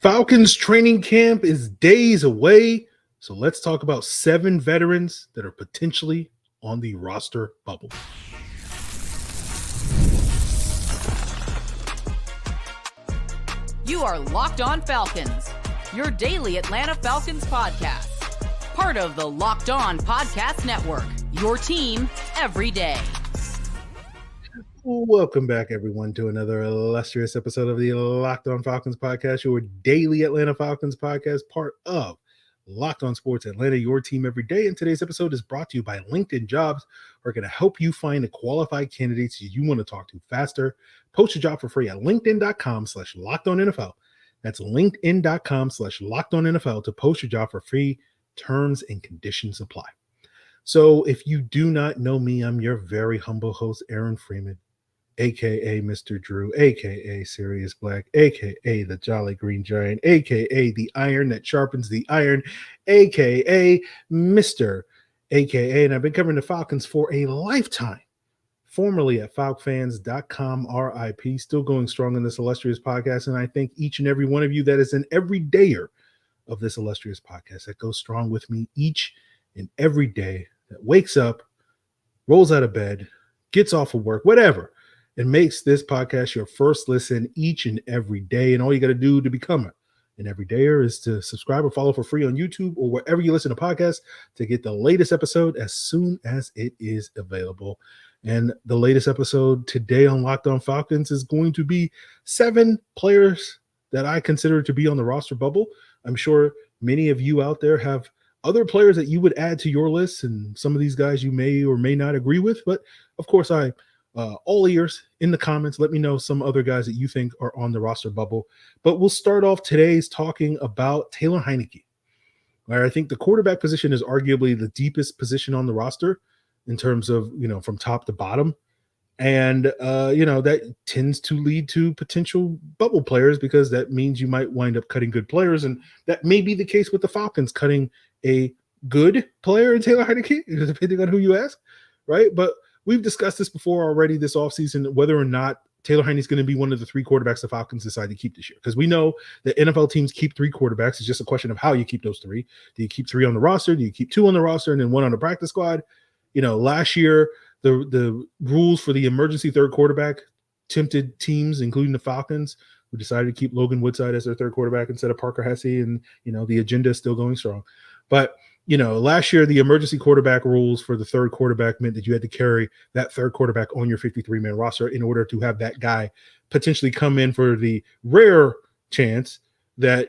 Falcons training camp is days away, so let's talk about 7 veterans that are potentially on the roster bubble. You are Locked On Falcons, your daily Atlanta Falcons podcast. Part of the Locked On Podcast Network, your team every day. Welcome back, everyone, to another illustrious episode of the Locked On Falcons podcast, your daily Atlanta Falcons podcast, part of Locked On Sports Atlanta, your team every day. And today's episode is brought to you by LinkedIn Jobs. We're going to help you find the qualified candidates you want to talk to faster. Post your job for free at linkedin.com/LockedOnNFL. That's linkedin.com/LockedOnNFL to post your job for free. Terms and conditions apply. So if you do not know me, I'm your very humble host, Aaron Freeman, a.k.a. Mr. Drew, a.k.a. Sirius Black, a.k.a. the Jolly Green Giant, a.k.a. the iron that sharpens the iron, a.k.a. Mr. a.k.a. And I've been covering the Falcons for a lifetime, formerly at falcfans.com, RIP, still going strong in this illustrious podcast. And I thank each and every one of you that is an everydayer of this illustrious podcast that goes strong with me each and every day, that wakes up, rolls out of bed, gets off of work, whatever, and makes this podcast your first listen each and every day. And all you got to do to become an everydayer is to subscribe or follow for free on YouTube or wherever you listen to podcasts to get the latest episode as soon as it is available. And the latest episode today on Locked On Falcons is going to be 7 players that I consider to be on the roster bubble. I'm sure many of you out there have other players that you would add to your list, and some of these guys you may or may not agree with. But of course, I all ears in the comments. Let me know some other guys that you think are on the roster bubble. But we'll start off today's talking about Taylor Heinicke, where I think the quarterback position is arguably the deepest position on the roster in terms of, from top to bottom. And, that tends to lead to potential bubble players because that means you might wind up cutting good players. And that may be the case with the Falcons cutting a good player in Taylor Heinicke, depending on who you ask, right? But we've discussed this before already this offseason, whether or not Taylor Heinicke is going to be one of the 3 quarterbacks the Falcons decide to keep this year. Because we know that NFL teams keep 3 quarterbacks. It's just a question of how you keep those 3. Do you keep 3 on the roster? Do you keep 2 on the roster and then 1 on the practice squad? Last year, the rules for the emergency third quarterback tempted teams, including the Falcons, who decided to keep Logan Woodside as their third quarterback instead of Parker Hesse. And, the agenda is still going strong. But last year, the emergency quarterback rules for the third quarterback meant that you had to carry that third quarterback on your 53-man roster in order to have that guy potentially come in for the rare chance that,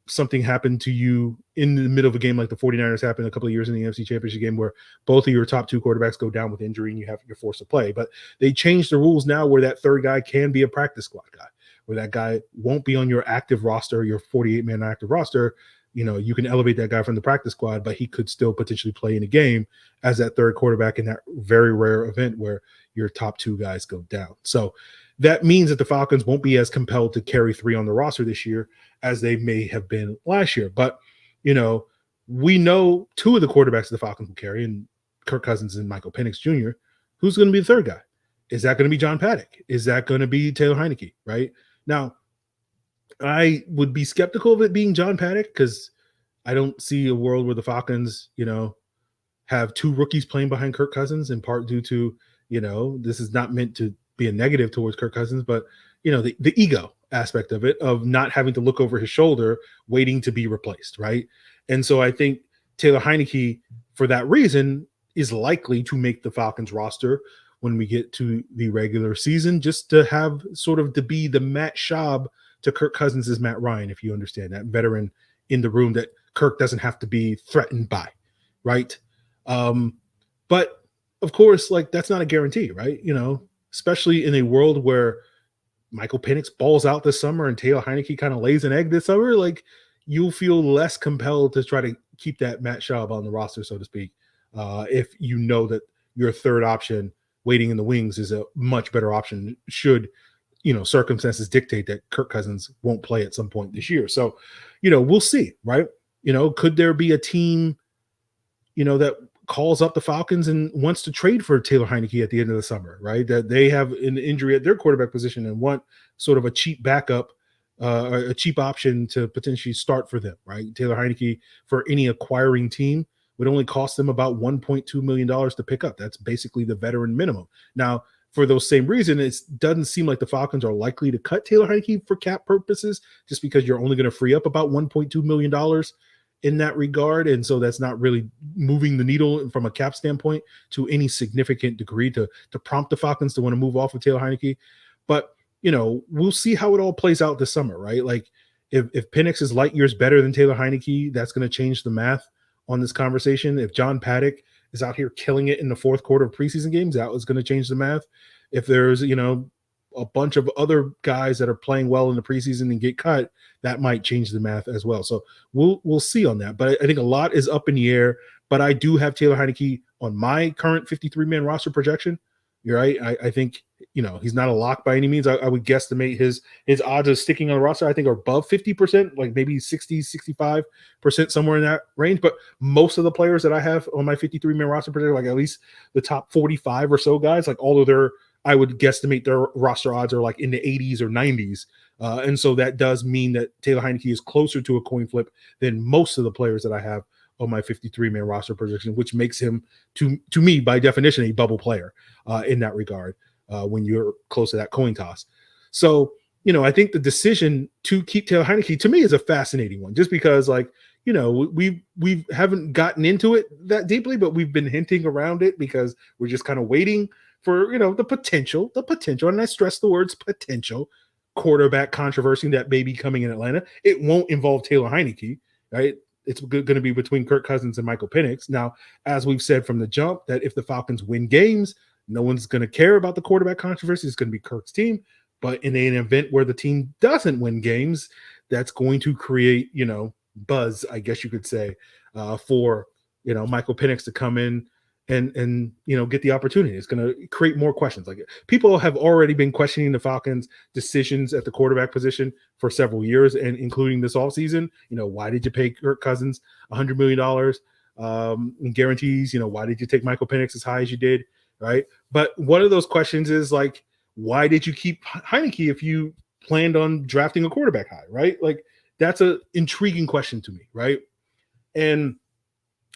something happened to you in the middle of a game like the 49ers happened a couple of years in the NFC Championship game where both of your top 2 quarterbacks go down with injury and you're forced to play. But they changed the rules now where that third guy can be a practice squad guy, where that guy won't be on your active roster, your 48-man active roster. You can elevate that guy from the practice squad, but he could still potentially play in a game as that third quarterback in that very rare event where your top 2 guys go down. So that means that the Falcons won't be as compelled to carry 3 on the roster this year as they may have been last year. But, we know 2 of the quarterbacks the Falcons will carry, and Kirk Cousins and Michael Penix Jr. Who's going to be the third guy? Is that going to be John Paddock? Is that going to be Taylor Heinicke, right? Now, I would be skeptical of it being John Paddock because I don't see a world where the Falcons, have 2 rookies playing behind Kirk Cousins, in part due to, this is not meant to be a negative towards Kirk Cousins, but, the ego aspect of it, of not having to look over his shoulder, waiting to be replaced, right? And so I think Taylor Heinicke, for that reason, is likely to make the Falcons roster when we get to the regular season, just to have sort of to be the Matt Schaub to Kirk Cousins' Matt Ryan, if you understand that, veteran in the room that Kirk doesn't have to be threatened by, right? But of course, that's not a guarantee, right? Especially in a world where Michael Penix balls out this summer and Taylor Heinicke kind of lays an egg this summer, you'll feel less compelled to try to keep that Matt Schaub on the roster, so to speak, if you know that your third option waiting in the wings is a much better option should, circumstances dictate that Kirk Cousins won't play at some point this year. So, we'll see, right? Could there be a team, that calls up the Falcons and wants to trade for Taylor Heinicke at the end of the summer, right? That they have an injury at their quarterback position and want sort of a cheap backup a cheap option to potentially start for them, right? Taylor Heinicke for any acquiring team would only cost them about $1.2 million to pick up. That's basically the veteran minimum. Now, for those same reason, it doesn't seem like the Falcons are likely to cut Taylor Heinicke for cap purposes, just because you're only going to free up about $1.2 million in that regard. And so that's not really moving the needle from a cap standpoint to any significant degree to prompt the Falcons to want to move off of Taylor Heinicke. But, we'll see how it all plays out this summer, right? Like if Penix is light years better than Taylor Heinicke, that's going to change the math on this conversation. If John Paddock is out here killing it in the fourth quarter of preseason games, that was going to change the math. If there's, a bunch of other guys that are playing well in the preseason and get cut, that might change the math as well. So we'll see on that. But I think a lot is up in the air. But I do have Taylor Heinicke on my current 53-man roster projection. You're right. I think, he's not a lock by any means. I would guesstimate his odds of sticking on the roster, I think, are above 50%, like maybe 60, 65%, somewhere in that range. But most of the players that I have on my 53-man roster projection, like at least the top 45 or so guys, like all of their, I would guesstimate their roster odds are like in the 80s or 90s. And so that does mean that Taylor Heinicke is closer to a coin flip than most of the players that I have on my 53-man roster projection, which makes him, to me, by definition, a bubble player in that regard when you're close to that coin toss. So, I think the decision to keep Taylor Heinicke, to me, is a fascinating one, just because, like, we haven't gotten into it that deeply, but we've been hinting around it because we're just kind of waiting for, the potential, and I stress the words potential, quarterback controversy that may be coming in Atlanta. It won't involve Taylor Heinicke, right? It's going to be between Kirk Cousins and Michael Penix. Now, as we've said from the jump, that if the Falcons win games, no one's going to care about the quarterback controversy. It's going to be Kirk's team. But in an event where the team doesn't win games, that's going to create, buzz, I guess you could say, for, Michael Penix to come in and get the opportunity. It's going to create more questions. Like, people have already been questioning the Falcons' decisions at the quarterback position for several years, and including this offseason. Why did you pay Kirk Cousins $100 million in guarantees? Why did you take Michael Penix as high as you did, right? But one of those questions is, like, why did you keep Heinicke if you planned on drafting a quarterback high, right? Like, that's an intriguing question to me, right? And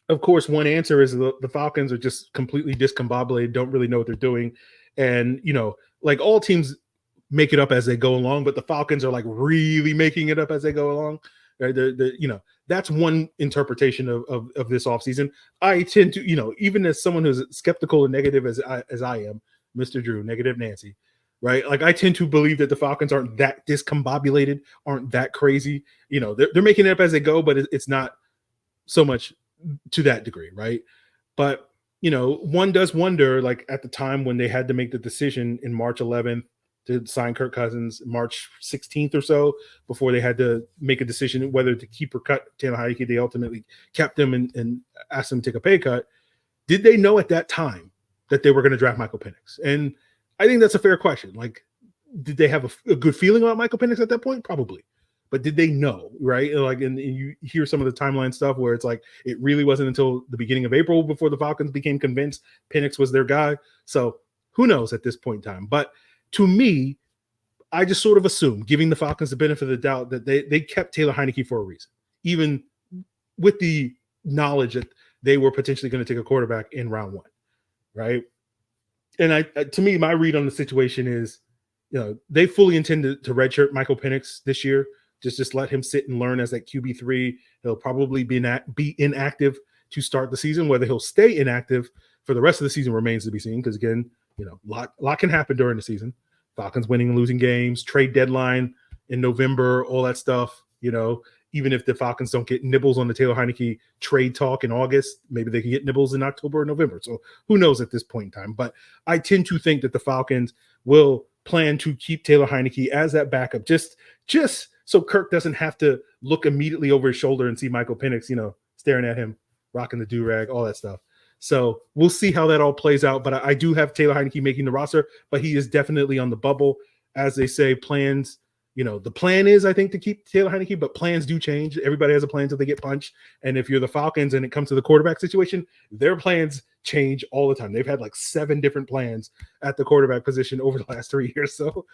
of course, one answer is the Falcons are just completely discombobulated, don't really know what they're doing. And, like, all teams make it up as they go along, but the Falcons are, like, really making it up as they go along. Right? That's one interpretation of this offseason. I tend to, even as someone who's skeptical and negative as I am, Mr. Drew, negative Nancy, right? Like, I tend to believe that the Falcons aren't that discombobulated, aren't that crazy. They're making it up as they go, but it's not so much to that degree, right? But one does wonder, like, at the time when they had to make the decision in March 11th to sign Kirk Cousins, March 16th or so, before they had to make a decision whether to keep or cut Taylor Heinicke, they ultimately kept him and asked him to take a pay cut. Did they know at that time that they were going to draft Michael Penix? And I think that's a fair question. Like, did they have a good feeling about Michael Penix at that point? Probably. But did they know, right? Like, and you hear some of the timeline stuff where it's like it really wasn't until the beginning of April before the Falcons became convinced Penix was their guy. So who knows at this point in time? But to me, I just sort of assume, giving the Falcons the benefit of the doubt, that they kept Taylor Heinicke for a reason, even with the knowledge that they were potentially going to take a quarterback in round one, right? And to me, my read on the situation is, they fully intended to redshirt Michael Penix this year. Just let him sit and learn as that QB3. He'll probably be inactive to start the season. Whether he'll stay inactive for the rest of the season remains to be seen, because, again, a lot can happen during the season. Falcons winning and losing games, trade deadline in November, all that stuff. Even if the Falcons don't get nibbles on the Taylor Heinicke trade talk in August, maybe they can get nibbles in October or November. So who knows at this point in time? But I tend to think that the Falcons will plan to keep Taylor Heinicke as that backup, just so Kirk doesn't have to look immediately over his shoulder and see Michael Penix, staring at him, rocking the do-rag, all that stuff. So we'll see how that all plays out. But I do have Taylor Heinicke making the roster, but he is definitely on the bubble. As they say, plans, the plan is, I think, to keep Taylor Heinicke, but plans do change. Everybody has a plan until they get punched. And if you're the Falcons and it comes to the quarterback situation, their plans change all the time. They've had like 7 different plans at the quarterback position over the last 3 years. So,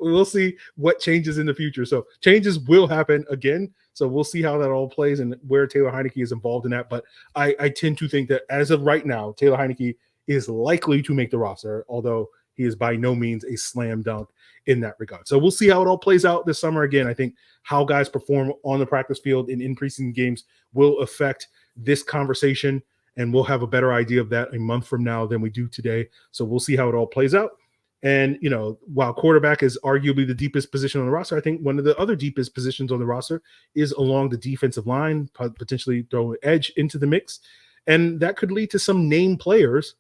we'll see what changes in the future. So changes will happen again. So we'll see how that all plays and where Taylor Heinicke is involved in that. But I tend to think that as of right now, Taylor Heinicke is likely to make the roster, although he is by no means a slam dunk in that regard. So we'll see how it all plays out this summer. Again, I think how guys perform on the practice field in in-preseason games will affect this conversation, and we'll have a better idea of that a month from now than we do today. So we'll see how it all plays out. And, while quarterback is arguably the deepest position on the roster, I think one of the other deepest positions on the roster is along the defensive line, potentially throw an edge into the mix. And that could lead to some name players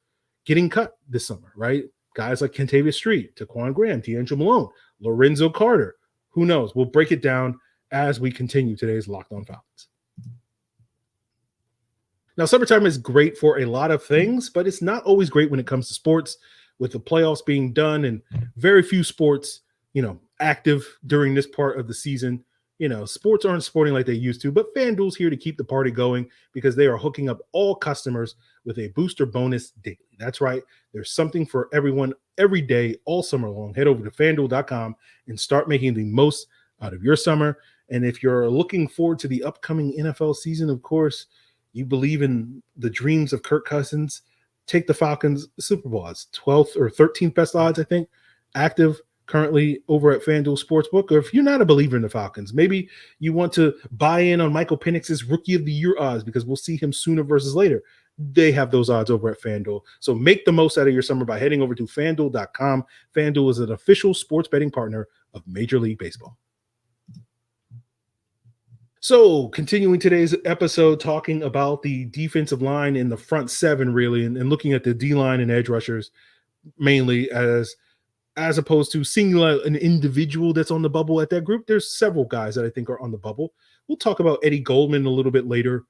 getting cut this summer, right? Guys like Kentavius Street, Taquan Graham, DeAngelo Malone, Lorenzo Carter. Who knows? We'll break it down as we continue today's Locked On Falcons. Now, summertime is great for a lot of things, but it's not always great when it comes to sports. With the playoffs being done and very few sports, active during this part of the season, sports aren't sporting like they used to, but FanDuel's here to keep the party going because they are hooking up all customers with a booster bonus daily. That's right. There's something for everyone every day, all summer long. Head over to FanDuel.com and start making the most out of your summer. And if you're looking forward to the upcoming NFL season, of course, you believe in the dreams of Kirk Cousins, take the Falcons Super Bowl odds, 12th or 13th best odds, I think, active currently over at FanDuel Sportsbook. Or if you're not a believer in the Falcons, maybe you want to buy in on Michael Penix's Rookie of the Year odds because we'll see him sooner versus later. They have those odds over at FanDuel. So make the most out of your summer by heading over to FanDuel.com. FanDuel is an official sports betting partner of Major League Baseball. So continuing today's episode, talking about the defensive line in the front 7, really, and looking at the D-line and edge rushers mainly as opposed to seeing an individual that's on the bubble at that group. There's several guys that I think are on the bubble. We'll talk about Eddie Goldman a little bit later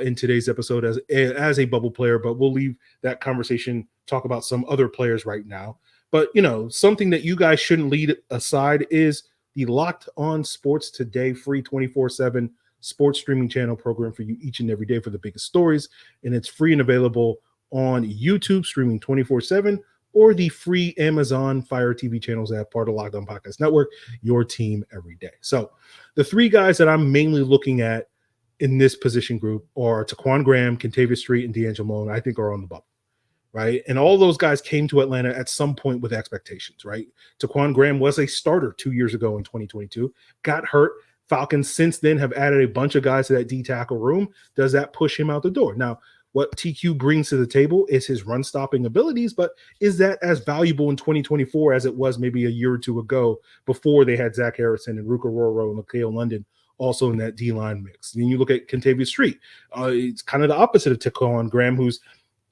in today's episode as a bubble player, but we'll leave that conversation, talk about some other players right now. But, something that you guys shouldn't leave aside is the Locked On Sports Today free 24/7 sports streaming channel program for you each and every day for the biggest stories. And it's free and available on YouTube, streaming 24/7, or the free Amazon Fire TV channels that have part of Locked On Podcast Network, your team every day. So the 3 guys that I'm mainly looking at in this position group are Taquan Graham, Kentavius Street, and DeAngelo Malone, I think are on the bubble. Right. And all those guys came to Atlanta at some point with expectations, right? Taquan Graham was a starter 2 years ago in 2022, got hurt. Falcons since then have added a bunch of guys to that D tackle room. Does that push him out the door? Now, what TQ brings to the table is his run stopping abilities, but is that as valuable in 2024 as it was maybe a year or two ago before they had Zach Harrison and Ruka Roro and Mikael London also in that D-line mix? Then you look at Kentavius Street. It's kind of the opposite of Taquan Graham, who's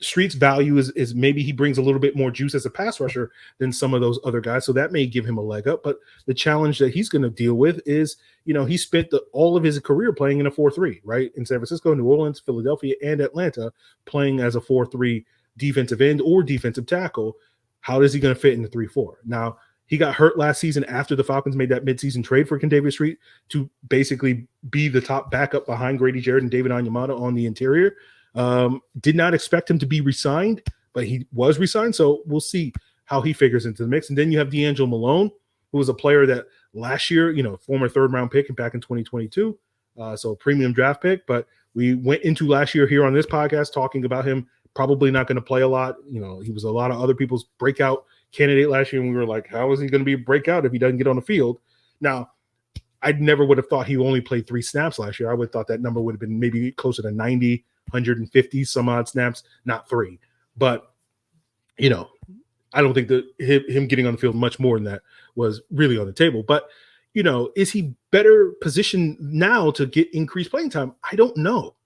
Street's value is maybe he brings a little bit more juice as a pass rusher than some of those other guys. So that may give him a leg up. But the challenge that he's going to deal with is, he spent all of his career playing in a 4-3, right? In San Francisco, New Orleans, Philadelphia, and Atlanta, playing as a 4-3 defensive end or defensive tackle. How is he going to fit in the 3-4? Now, he got hurt last season after the Falcons made that midseason trade for Kentavius Street to basically be the top backup behind Grady Jarrett and David Onyemata on the interior. Did not expect him to be re-signed, but he was re-signed. So we'll see how he figures into the mix. And then you have DeAngelo Malone, who was a player that last year, former 3rd-round pick and back in 2022. So a premium draft pick. But we went into last year here on this podcast talking about him probably not going to play a lot. He was a lot of other people's breakout candidate last year. And we were like, how is he going to be a breakout if he doesn't get on the field? Now, I never would have thought he only played 3 snaps last year. I would have thought that number would have been maybe closer to 90, 150 some odd snaps, not 3. But, I don't think that him getting on the field much more than that was really on the table. But, is he better positioned now to get increased playing time? I don't know.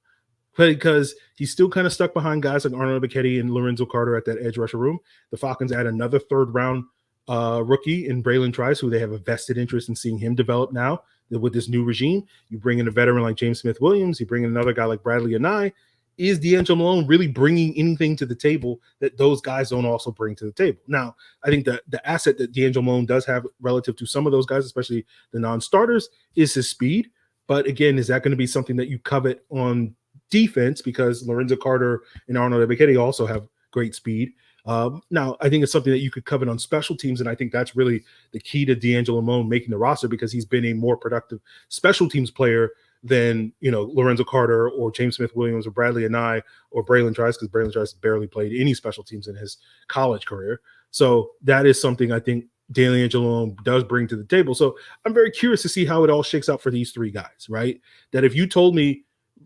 Because he's still kind of stuck behind guys like Arnold Ebiketie and Lorenzo Carter at that edge rusher room. The Falcons add another 3rd-round rookie in Braylon Trice, who they have a vested interest in seeing him develop now with this new regime. You bring in a veteran like James Smith-Williams. You bring in another guy like Bradley Anai. Is DeAngelo Malone really bringing anything to the table that those guys don't also bring to the table? Now, I think that the asset that DeAngelo Malone does have relative to some of those guys, especially the non-starters, is his speed. But again, is that going to be something that you covet on defense because Lorenzo Carter and Arnold Ebiketie also have great speed. Now, I think it's something that you could covet on special teams, and I think that's really the key to DeAngelo Malone making the roster because he's been a more productive special teams player than, Lorenzo Carter or James Smith-Williams or Bradley Anae or Braylon Trice, because Braylon Trice barely played any special teams in his college career. So that is something I think DeAngelo Malone does bring to the table. So I'm very curious to see how it all shakes out for these three guys, right? That if you told me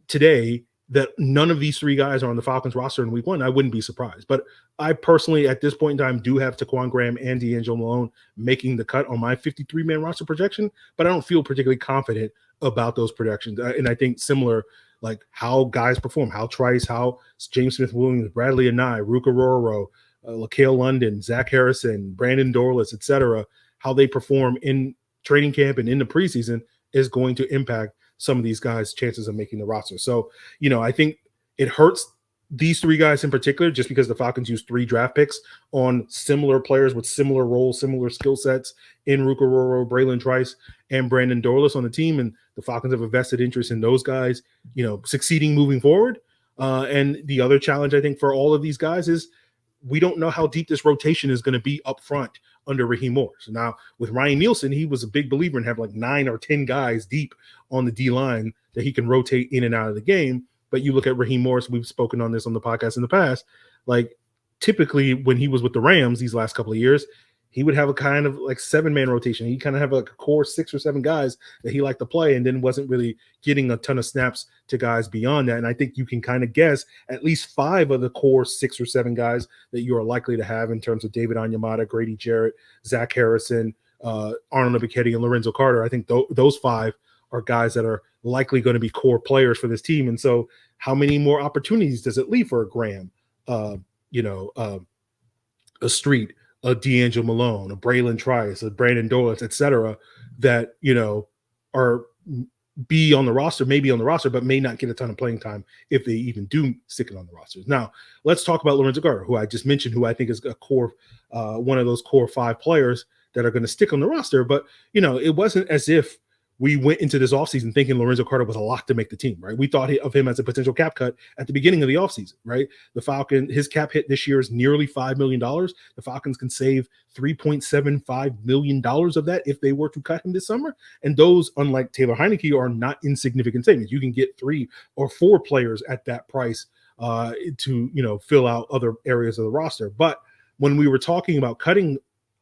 today that none of these three guys are on the Falcons roster in week 1, I wouldn't be surprised. But I personally, at this point in time, do have Taquan Graham and DeAngelo Malone making the cut on my 53-man roster projection, but I don't feel particularly confident about those projections. And I think similar, like how guys perform, how Trice, how James Smith-Williams, Bradley Anae, Ruka Roro, LaCale London, Zach Harrison, Brandon Dorless, et cetera, how they perform in training camp and in the preseason is going to impact some of these guys' chances of making the roster. So, I think it hurts these three guys in particular just because the Falcons use 3 draft picks on similar players with similar roles, similar skill sets in Ruka Roro, Braylon Trice, and Brandon Dorless on the team. And the Falcons have a vested interest in those guys, succeeding moving forward. And the other challenge, I think, for all of these guys is we don't know how deep this rotation is going to be up front under Raheem Morris. Now, with Ryan Nielsen, he was a big believer in having like 9 or 10 guys deep on the D-line that he can rotate in and out of the game. But you look at Raheem Morris, we've spoken on this on the podcast in the past, like typically when he was with the Rams these last couple of years, he would have a kind of like 7-man rotation. He kind of have like a core 6 or 7 guys that he liked to play and then wasn't really getting a ton of snaps to guys beyond that. And I think you can kind of guess at least 5 of the core 6 or 7 guys that you are likely to have in terms of David Onyemata, Grady Jarrett, Zach Harrison, Arnold Ebiketie, and Lorenzo Carter. I think those 5 are guys that are likely going to be core players for this team. And so how many more opportunities does it leave for a Graham, a Street, a DeAngelo Malone, a Braylon Trice, a Brandon Dorless, et cetera, that, are be on the roster, may be on the roster, but may not get a ton of playing time if they even do stick it on the rosters. Now, let's talk about Lorenzo Carter, who I just mentioned, who I think is a core, one of those core 5 players that are going to stick on the roster. But, it wasn't as if we went into this offseason thinking Lorenzo Carter was a lock to make the team, right? We thought of him as a potential cap cut at the beginning of the offseason, right? His cap hit this year is nearly $5 million. The Falcons can save $3.75 million of that if they were to cut him this summer. And those, unlike Taylor Heinicke, are not insignificant savings. You can get 3 or 4 players at that price to, fill out other areas of the roster. But when we were talking about cutting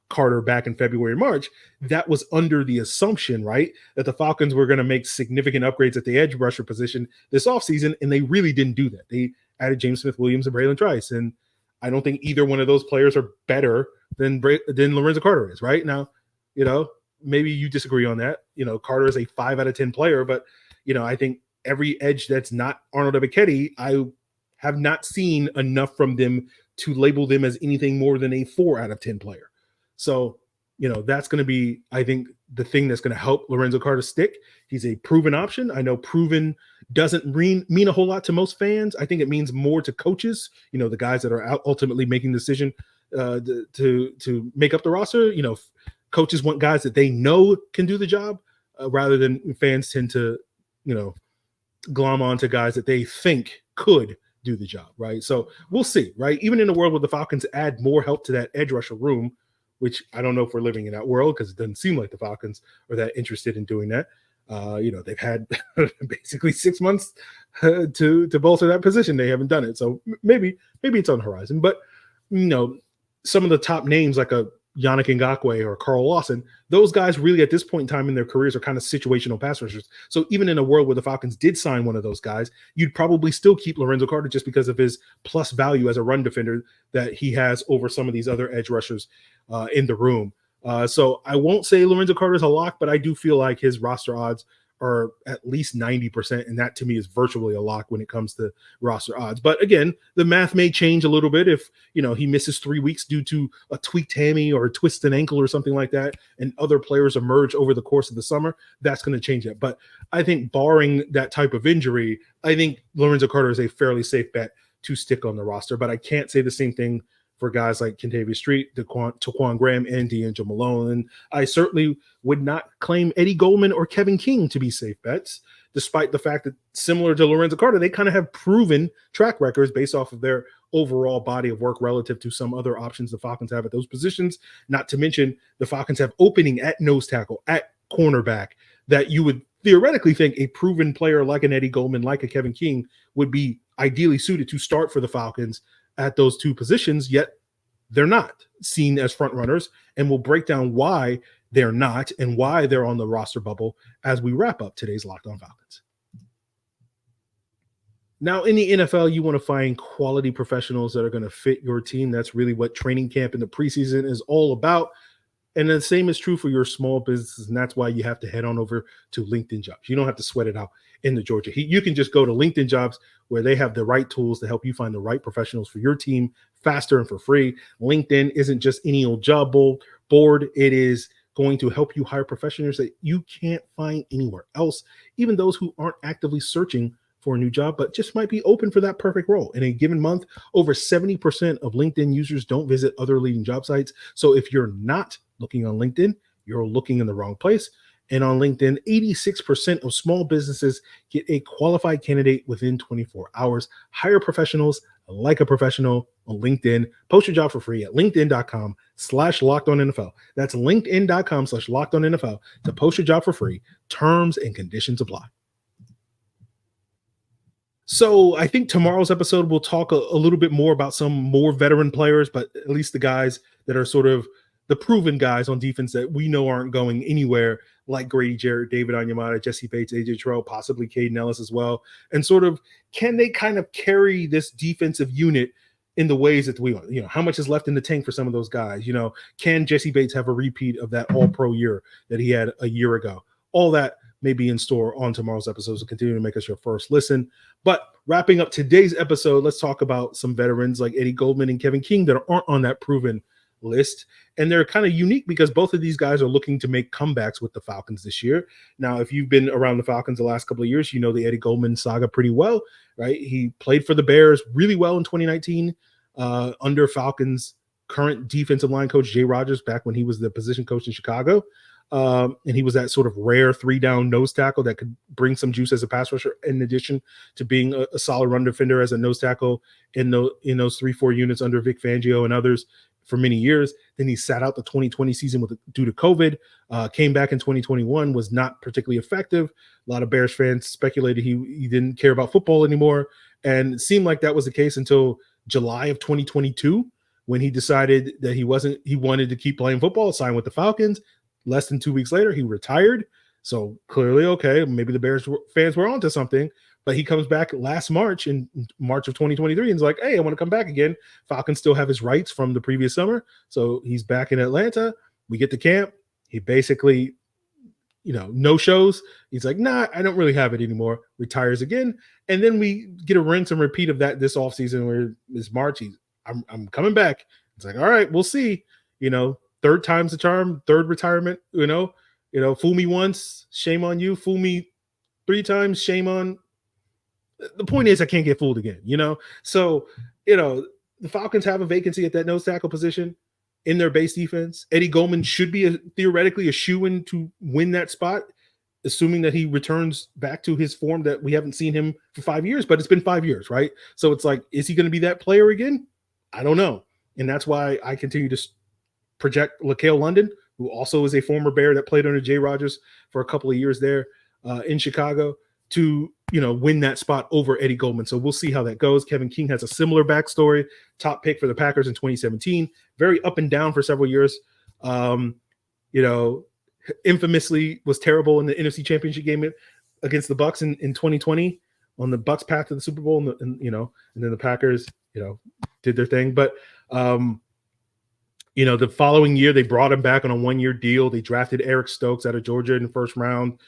Carter back in February and March, that was under the assumption, right, that the Falcons were going to make significant upgrades at the edge rusher position this offseason, and they really didn't do that. They added James Smith-Williams and Braylon Trice, and I don't think either one of those players are better than Lorenzo Carter is, right? Now, maybe you disagree on that. Carter is a 5 out of 10 player, but, I think every edge that's not Arnold Ebiketie, I have not seen enough from them to label them as anything more than a 4 out of 10 player. So, that's going to be, I think, the thing that's going to help Lorenzo Carter stick. He's a proven option. I know proven doesn't mean a whole lot to most fans. I think it means more to coaches, the guys that are ultimately making the decision to make up the roster. Coaches want guys that they know can do the job rather than fans tend to, glom onto guys that they think could do the job, right? So we'll see, right? Even in a world where the Falcons add more help to that edge rusher room, which I don't know if we're living in that world because it doesn't seem like the Falcons are that interested in doing that. They've had basically 6 months to bolster that position. They haven't done it. So maybe it's on the horizon. But, some of the top names like a Yannick Ngakoue or Carl Lawson, those guys really at this point in time in their careers are kind of situational pass rushers. So even in a world where the Falcons did sign one of those guys, you'd probably still keep Lorenzo Carter just because of his plus value as a run defender that he has over some of these other edge rushers in the room. So I won't say Lorenzo Carter is a lock, but I do feel like his roster odds are at least 90%. And that to me is virtually a lock when it comes to roster odds. But again, the math may change a little bit if, he misses 3 weeks due to a tweaked hammy or a twisted ankle or something like that, and other players emerge over the course of the summer. That's going to change it. But I think barring that type of injury, I think Lorenzo Carter is a fairly safe bet to stick on the roster. But I can't say the same thing for guys like Kentavius Street, Taquan Graham, and DeAngelo Malone. And I certainly would not claim Eddie Goldman or Kevin King to be safe bets despite the fact that, similar to Lorenzo Carter, they kind of have proven track records based off of their overall body of work relative to some other options the Falcons have at those positions. Not to mention the Falcons have opening at nose tackle, at cornerback, that you would theoretically think a proven player like an Eddie Goldman, like a Kevin King, would be ideally suited to start for the Falcons at those two positions, yet they're not seen as front runners. And we'll break down why they're not and why they're on the roster bubble as we wrap up today's Locked On Falcons. Now, in the NFL, you want to find quality professionals that are going to fit your team. That's really what training camp in the preseason is all about. And the same is true for your small businesses, and that's why you have to head on over to LinkedIn Jobs. You don't have to sweat it out in the Georgia Heat. You can just go to LinkedIn Jobs, where they have the right tools to help you find the right professionals for your team faster and for free. LinkedIn isn't just any old job board. It is going to help you hire professionals that you can't find anywhere else, even those who aren't actively searching for a new job, but just might be open for that perfect role. In a given month, over 70% of LinkedIn users don't visit other leading job sites. So if you're not looking on LinkedIn, you're looking in the wrong place. And on LinkedIn, 86% of small businesses get a qualified candidate within 24 hours. Hire professionals like a professional on LinkedIn. Post your job for free at linkedin.com/lockedonnfl. That's linkedin.com/lockedonnfl to post your job for free. Terms and conditions apply. So I think tomorrow's episode, we'll talk a little bit more about some more veteran players, but at least the guys that are sort of the proven guys on defense that we know aren't going anywhere, like Grady Jarrett, David Onyemata, Jesse Bates, AJ Terrell, possibly Caden Ellis as well. And sort of, can they kind of carry this defensive unit in the ways that we want? How much is left in the tank for some of those guys? Can Jesse Bates have a repeat of that all-pro year that he had a year ago? All that may be in store on tomorrow's episode, so continue to make us your first listen. But wrapping up today's episode, let's talk about some veterans like Eddie Goldman and Kevin King that aren't on that proven list. And they're kind of unique because both of these guys are looking to make comebacks with the Falcons this year. Now, if you've been around the Falcons the last couple of years, you know the Eddie Goldman saga pretty well, right? He played for the Bears really well in 2019 under Falcons' current defensive line coach, Jay Rodgers, back when he was the position coach in Chicago. And he was that sort of rare 3-down nose tackle that could bring some juice as a pass rusher, in addition to being a solid run defender as a nose tackle in those 3-4 units under Vic Fangio and others for many years. Then he sat out the 2020 season due to COVID, came back in 2021, was not particularly effective. A lot of Bears fans speculated he didn't care about football anymore. And it seemed like that was the case until July of 2022, when he decided that he wanted to keep playing football, signed with the Falcons. Less than 2 weeks later, he retired. So clearly, okay, maybe the Bears fans were onto something. But he comes back last March, in March of 2023, and is like, hey, I want to come back again. Falcons still have his rights from the previous summer. So he's back in Atlanta. We get to camp. He basically, no shows. He's like, nah, I don't really have it anymore. Retires again. And then we get a rinse and repeat of that this offseason, where it's March. I'm coming back. It's like, all right, we'll see. Third time's the charm, third retirement, fool me once, shame on you. Fool me 3 times, shame on. The point is, I can't get fooled again, So, the Falcons have a vacancy at that nose tackle position in their base defense. Eddie Goldman should be theoretically a shoo-in to win that spot, assuming that he returns back to his form that we haven't seen him for 5 years, but it's been 5 years, right? So it's like, is he going to be that player again? I don't know. And that's why I continue to project LaCale London, who also is a former Bear that played under Jay Rodgers for a couple of years there in Chicago, to win that spot over Eddie Goldman. So we'll see how that goes. Kevin King has a similar backstory. Top pick for the Packers in 2017. Very up and down for several years. Infamously was terrible in the NFC Championship game against the Bucs in 2020 on the Bucs path to the Super Bowl, and then the Packers did their thing, but. The following year, they brought him back on a 1-year deal. They drafted Eric Stokes out of Georgia in the first round,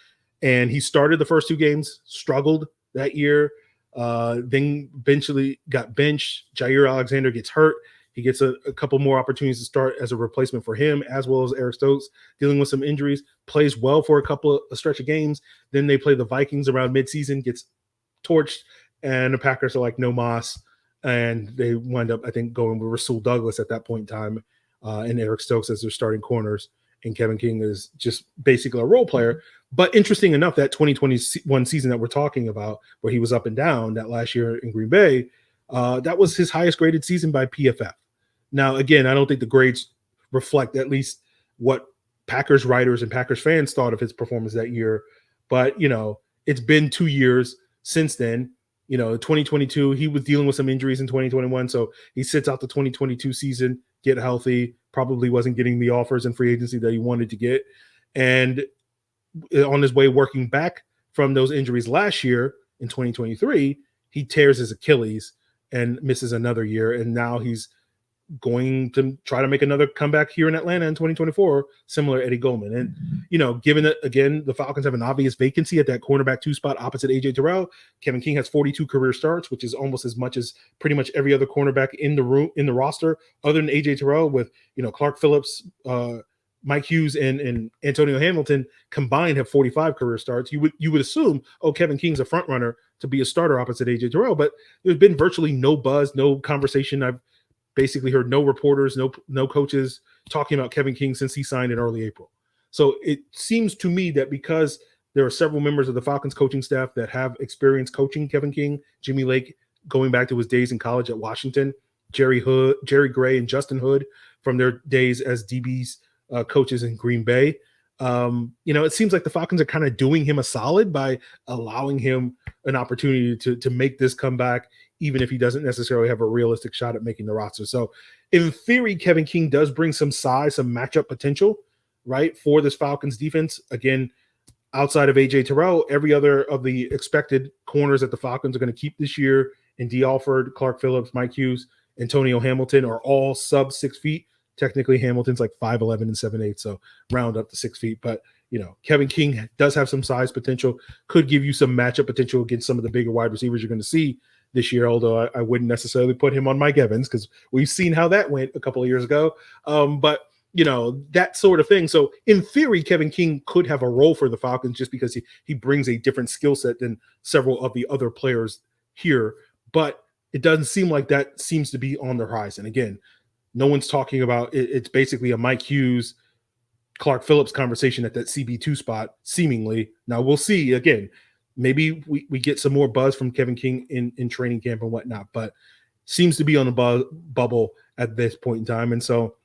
and he started the first 2 games, struggled that year, then eventually got benched. Jair Alexander gets hurt. He gets a couple more opportunities to start as a replacement for him, as well as Eric Stokes, dealing with some injuries, plays well for a stretch of games. Then they play the Vikings around midseason, gets torched, and the Packers are like, no mas, and they wind up, I think, going with Rasul Douglas at that point in time, and Eric Stokes as their starting corners. and Kevin King is just basically a role player. But interesting enough, that 2021 season that we're talking about, where he was up and down that last year in Green Bay, that was his highest graded season by PFF. Now, again, I don't think the grades reflect at least what Packers writers and Packers fans thought of his performance that year. But, it's been 2 years since then. 2022, he was dealing with some injuries in 2021. So he sits out the 2022 season, get healthy, probably wasn't getting the offers in free agency that he wanted to get. And on his way working back from those injuries last year in 2023, he tears his Achilles and misses another year. And now he's going to try to make another comeback here in Atlanta in 2024, similar to Eddie Goldman. And, given that, again, the Falcons have an obvious vacancy at that cornerback 2 spot opposite A.J. Terrell, Kevin King has 42 career starts, which is almost as much as pretty much every other cornerback in the roster, other than A.J. Terrell, with, Clark Phillips, Mike Hughes, and Antonio Hamilton combined have 45 career starts. You would assume, Kevin King's a front runner to be a starter opposite A.J. Terrell, but there's been virtually no buzz, no conversation. I've basically heard no reporters, no coaches talking about Kevin King since he signed in early April. So it seems to me that because there are several members of the Falcons coaching staff that have experience coaching Kevin King, Jimmy Lake, going back to his days in college at Washington, Jerry Gray, and Justin Hood from their days as DBs coaches in Green Bay. It seems like the Falcons are kind of doing him a solid by allowing him an opportunity to make this comeback, even if he doesn't necessarily have a realistic shot at making the roster. So in theory, Kevin King does bring some size, some matchup potential, right, for this Falcons defense. Again, outside of A.J. Terrell, every other of the expected corners that the Falcons are going to keep this year, in D. Alford, Clark Phillips, Mike Hughes, Antonio Hamilton, are all sub 6 feet. Technically, Hamilton's like 5'11" and 7'8", so round up to 6 feet. But, Kevin King does have some size potential, could give you some matchup potential against some of the bigger wide receivers you're going to see this year, although I wouldn't necessarily put him on Mike Evans because we've seen how that went a couple of years ago. But, that sort of thing. So in theory, Kevin King could have a role for the Falcons just because he brings a different skill set than several of the other players here. But it doesn't seem like that seems to be on the horizon. Again, no one's talking about it. It's basically a Mike Hughes, Clark Phillips conversation at that CB2 spot, seemingly. Now we'll see. Again, maybe we get some more buzz from Kevin King in training camp and whatnot, but seems to be on a bubble at this point in time. And so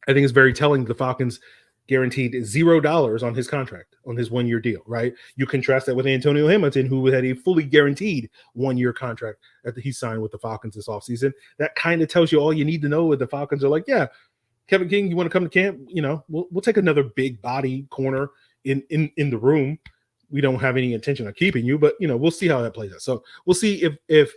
I think it's very telling the Falcons guaranteed $0 on his contract, on his 1 year deal, right? You contrast that with Antonio Hamilton, who had a fully guaranteed 1 year contract that he signed with the Falcons this offseason. That kind of tells you all you need to know. With the Falcons are like, yeah, Kevin King, you want to come to camp? We'll take another big body corner in the room. We don't have any intention of keeping you, but we'll see how that plays out. So we'll see if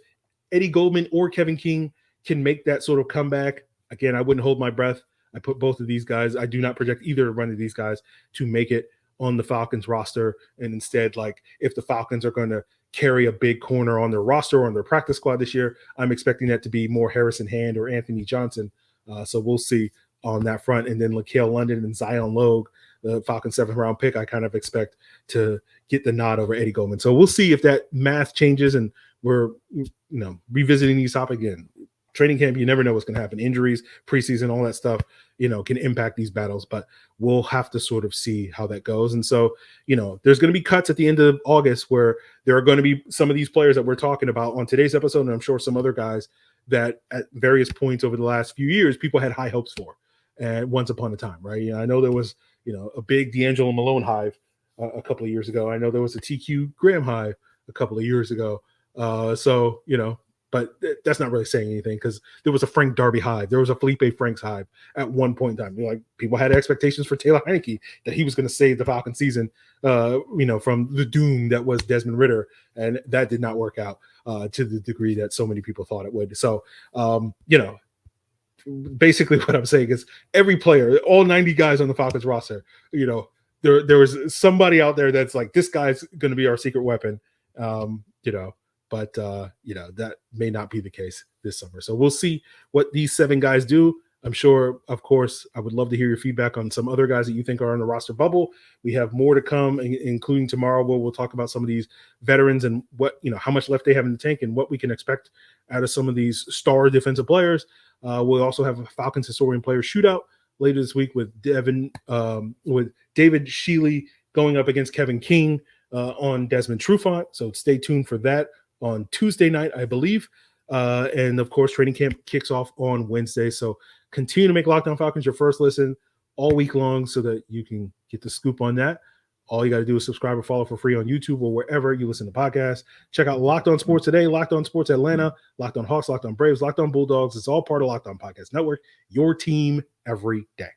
Eddie Goldman or Kevin King can make that sort of comeback. Again, I wouldn't hold my breath. I put both of these guys. I do not project either one of these guys to make it on the Falcons roster. And instead, like, if the Falcons are going to carry a big corner on their roster or on their practice squad this year, I'm expecting that to be more Harrison Hand or Anthony Johnson. So we'll see on that front. And then LaKale London and Zion Logue, the Falcons 7th round pick, I kind of expect to get the nod over Eddie Goldman. So we'll see if that math changes and we're, revisiting these topics again. Training camp, you never know what's going to happen. Injuries, preseason, all that stuff, can impact these battles, but we'll have to sort of see how that goes. And so, there's going to be cuts at the end of August where there are going to be some of these players that we're talking about on today's episode, and I'm sure some other guys that at various points over the last few years, people had high hopes for once upon a time, right? I know there was, a big DeAngelo Malone hive a couple of years ago. I know there was a TQ Graham hive a couple of years ago. But that's not really saying anything because there was a Frank Darby hive. There was a Felipe Franks hive at one point in time. People had expectations for Taylor Heinicke that he was going to save the Falcon season, from the doom that was Desmond Ridder. And that did not work out to the degree that so many people thought it would. So, basically what I'm saying is every player, all 90 guys on the Falcons roster, there was somebody out there that's like, this guy's going to be our secret weapon, But, that may not be the case this summer. So we'll see what these 7 guys do. I'm sure, of course, I would love to hear your feedback on some other guys that you think are on the roster bubble. We have more to come, including tomorrow, where we'll talk about some of these veterans and what, how much left they have in the tank and what we can expect out of some of these star defensive players. We'll also have a Falcons historian player shootout later this week with with David Shealy going up against Kevin King on Desmond Trufant. So stay tuned for that on Tuesday night, I believe. And of course, training camp kicks off on Wednesday. So continue to make Locked On Falcons your first listen all week long so that you can get the scoop on that. All you got to do is subscribe or follow for free on YouTube or wherever you listen to podcasts. Check out Locked On Sports Today, Locked On Sports Atlanta, Locked On Hawks, Locked On Braves, Locked On Bulldogs. It's all part of Locked On Podcast Network, your team every day.